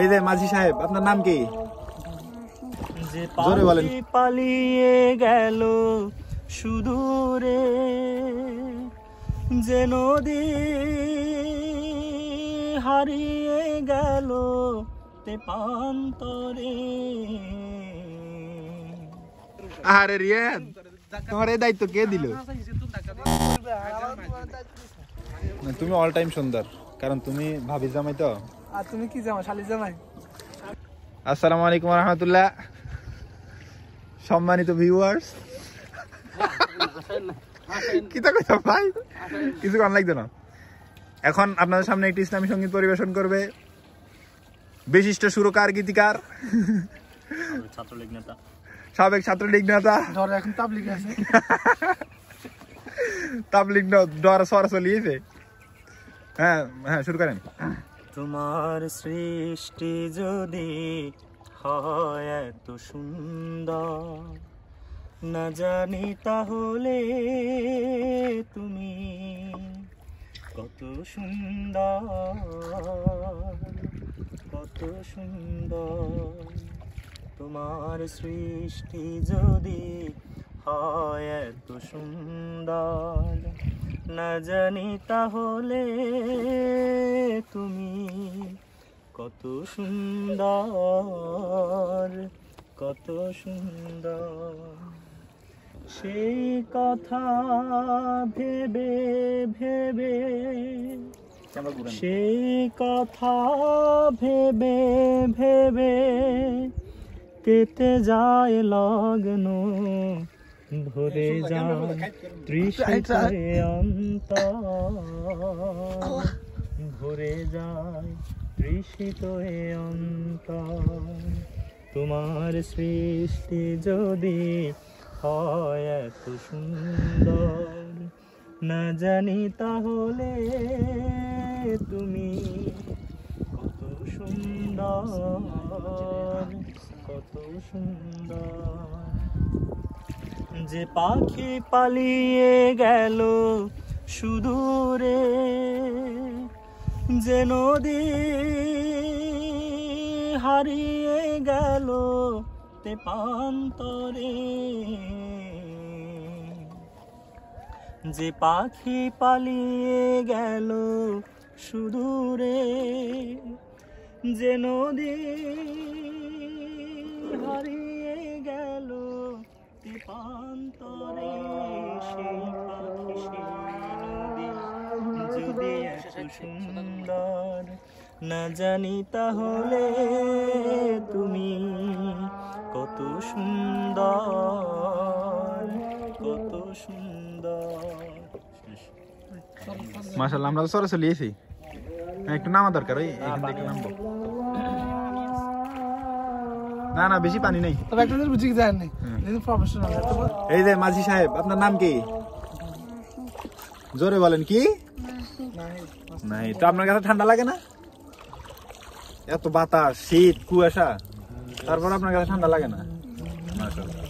এই যে মাঝি সাহেব, আপনার নাম কি? যে পাখি পালিয়ে গেল সুদূরে, যে নদী হারিয়ে গেল তেপান্তরে। আরে রিয়াদ, তোমার এই দায়িত্ব কে দিল? তুমি অল টাইম সুন্দর, কারণ তুমি ভাবি জামাই তো। আর তুমি কি জামাই? শালি জামাই। আসসালামু আলাইকুম ওয়া রাহমাতুল্লাহ। সম্মানিত ভিউয়ার্স, কিতা কইছো ভাই? কিছু গান লাগতো না। এখন আপনাদের সামনে একটি ইসলামী সঙ্গীত পরিবেশন করবে বিশিষ্ট সুরকার, গীতিকার, ছাত্রলীগ নেতা, সাবেক ছাত্রলীগ নেতা, ধরে এখন তাবলিগ আছে। তাবলিগ ডর সর চলিয়েছে। হ্যাঁ হ্যাঁ, শুরু করেন। তোমার সৃষ্টি যদি হয় এত সুন্দর, না জানি তাহলে তুমি কত সুন্দর, কত সুন্দর। তোমার সৃষ্টি যদি হয় এত সুন্দর, না জানি তাহলে তুমি কত সুন্দর, কত সুন্দর। সেই কথা ভেবে ভেবে, সেই কথা ভেবে ভেবে কেটে যায় লগ্ন, ভরে যায় তৃষিতে অন্তর, ভরে যায় তৃষিত অন্তর। তোমার সৃষ্টি যদি হয় এত সুন্দর, না জানি তাহলে তুমি কত সুন্দর, কত সুন্দর। যে পাখি পালিয়ে গেল সুদূরে, যে নদী হারিয়ে গেল তেপান্তরে, যে পাখি পালিয়ে গেল সুদূরে, যে নদী হারিয়ে গেল তেপান্তরে। সেই পাখি সেই নদী যদি এত সুন্দর, না জানি তাহলে তুমি কত সুন্দর, কত সুন্দর। মাশাআল্লাহ, আমরা তো সরে চলিয়েছি। একটু নামা দরকার, ওই এখান থেকে নামবো। না না, বেশি পানি নেই। তবে একটা জিনিস বুঝি যায় না, এই প্রফেশনাল। এই যে মাঝি সাহেব, আপনার নাম কি? জোরে বলেন। কি নাই তো? আপনার কাছে ঠান্ডা লাগে না? এত বাতাস, শীত, কুয়াশা, তারপর আপনার কাছে ঠান্ডা লাগে না? মাশাআল্লাহ।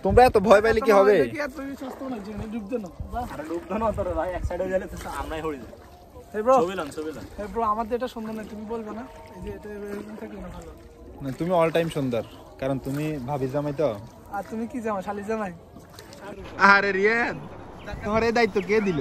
তোমরা এত ভয় পাইলে কি হবে? আমাদের এটা সুন্দর না, তুমি বলবে না? এই যে এটা এরকম থাকলে না ভালো না, তুমি অল টাইম সুন্দর, কারণ তুমি ভাবি জামাই তো। আর তুমি কি জামাই? শালি জামাই। আরে রিয়াদ, তোমার এই দায়িত্ব কে দিল?